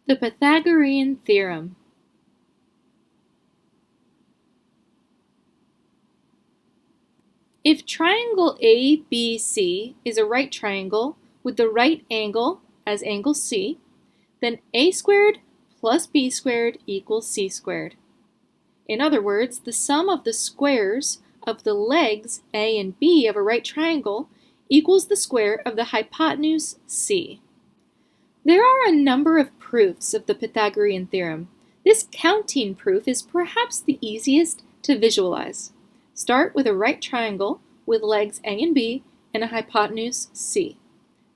The Pythagorean Theorem. If triangle ABC is a right triangle with the right angle as angle C, then a squared plus b squared equals c squared. In other words, the sum of the squares of the legs A and B of a right triangle equals the square of the hypotenuse C. There are a number of proofs of the Pythagorean theorem. This counting proof is perhaps the easiest to visualize. Start with a right triangle with legs A and B and a hypotenuse C.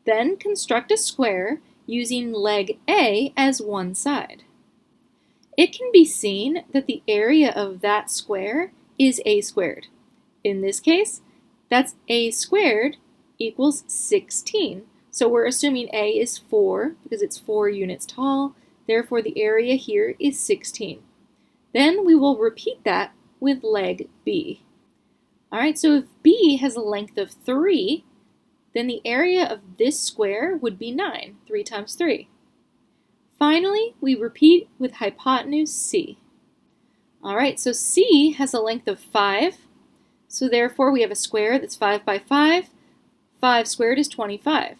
Then construct a square using leg A as one side. It can be seen that the area of that square is a squared. In this case, that's a squared equals 16. So we're assuming A is 4 because it's 4 units tall. Therefore, the area here is 16. Then we will repeat that with leg B. All right, so if B has a length of 3, then the area of this square would be 9, 3 times 3. Finally, we repeat with hypotenuse C. All right, so C has a length of 5, so therefore we have a square that's 5 by 5. 5 squared is 25.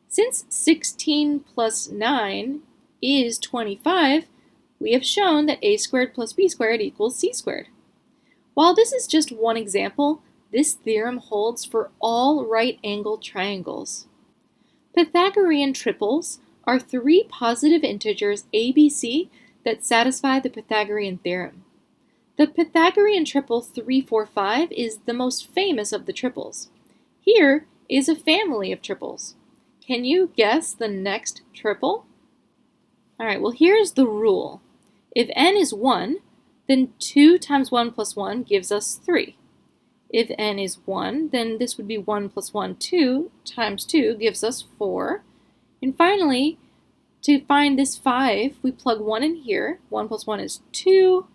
Since 16 plus 9 is 25, we have shown that a squared plus b squared equals c squared. While this is just one example, this theorem holds for all right-angled triangles. Pythagorean triples are 3 positive integers ABC that satisfy the Pythagorean theorem. The Pythagorean triple 3, 4, 5 is the most famous of the triples. Here is a family of triples. Can you guess the next triple? All right, well, here's the rule. If n is 1, then 2 times 1 plus 1 gives us 3. If n is 1, then this would be 1 plus 1, 2 times 2 gives us 4. And finally, to find this 5, we plug 1 in here. 1 plus 1 is 2,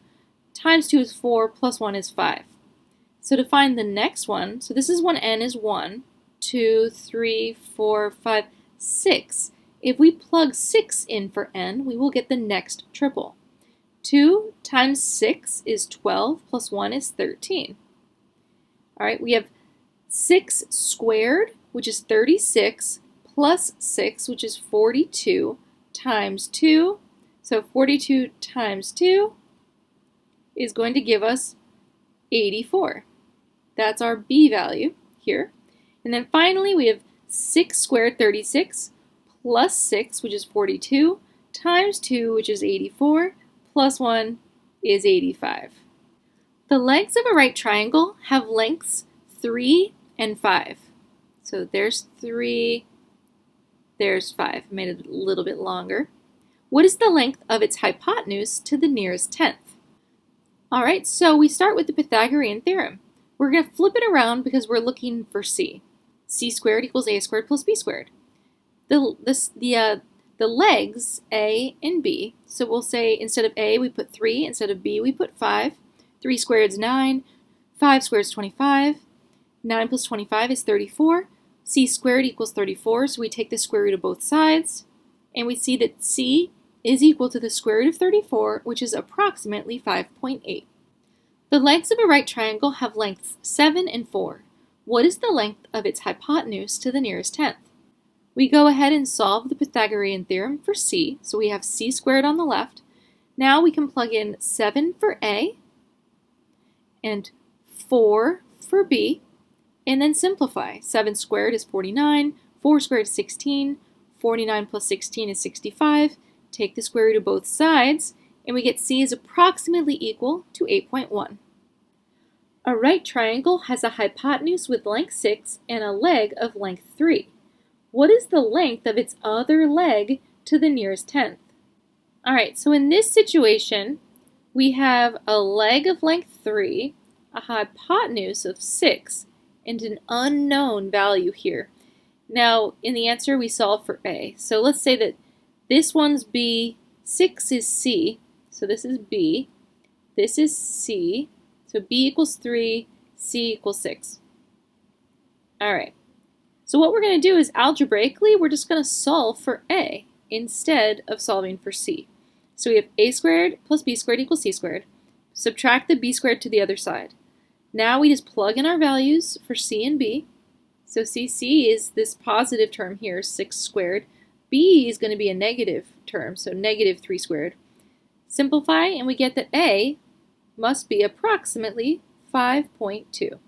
times 2 is 4, plus 1 is 5. So to find the next one, so this is when n is 1, 2, 3, 4, 5, 6. If we plug 6 in for n, we will get the next triple. 2 times 6 is 12, plus 1 is 13. All right, we have 6 squared, which is 36, plus 6, which is 42, times 2. So 42 times 2 is going to give us 84. That's our b value here. And then finally, we have 6 squared, 36, plus 6, which is 42, times 2, which is 84, plus 1 is 85. The legs of a right triangle have lengths 3 and 5. So there's 3, there's 5. I made it a little bit longer. What is the length of its hypotenuse to the nearest tenth? All right, so we start with the Pythagorean theorem. We're going to flip it around because we're looking for c. C squared equals a squared plus b squared. The legs, A and B, so we'll say instead of A we put 3, instead of B we put 5. 3 squared is 9, 5 squared is 25, 9 plus 25 is 34. C squared equals 34, so we take the square root of both sides, and we see that C is equal to the square root of 34, which is approximately 5.8. The legs of a right triangle have lengths 7 and 4. What is the length of its hypotenuse to the nearest tenth? We go ahead and solve the Pythagorean theorem for C. So we have c squared on the left. Now we can plug in 7 for A and 4 for B, and then simplify. 7 squared is 49, 4 squared is 16, 49 plus 16 is 65. Take the square root of both sides, and we get C is approximately equal to 8.1. A right triangle has a hypotenuse with length 6 and a leg of length 3. What is the length of its other leg to the nearest tenth? All right, so in this situation, we have a leg of length 3, a hypotenuse of 6, and an unknown value here. Now, in the answer, we solve for A. So let's say that this one's B, 6 is C, so this is B, this is C, so B equals 3, C equals 6. All right, so what we're going to do is algebraically, we're just going to solve for A. instead of solving for c. So we have a squared plus b squared equals c squared. Subtract the b squared to the other side. Now we just plug in our values for c and b. So c is this positive term here, 6 squared. B is going to be a negative term, so negative 3 squared. Simplify, and we get that a must be approximately 5.2.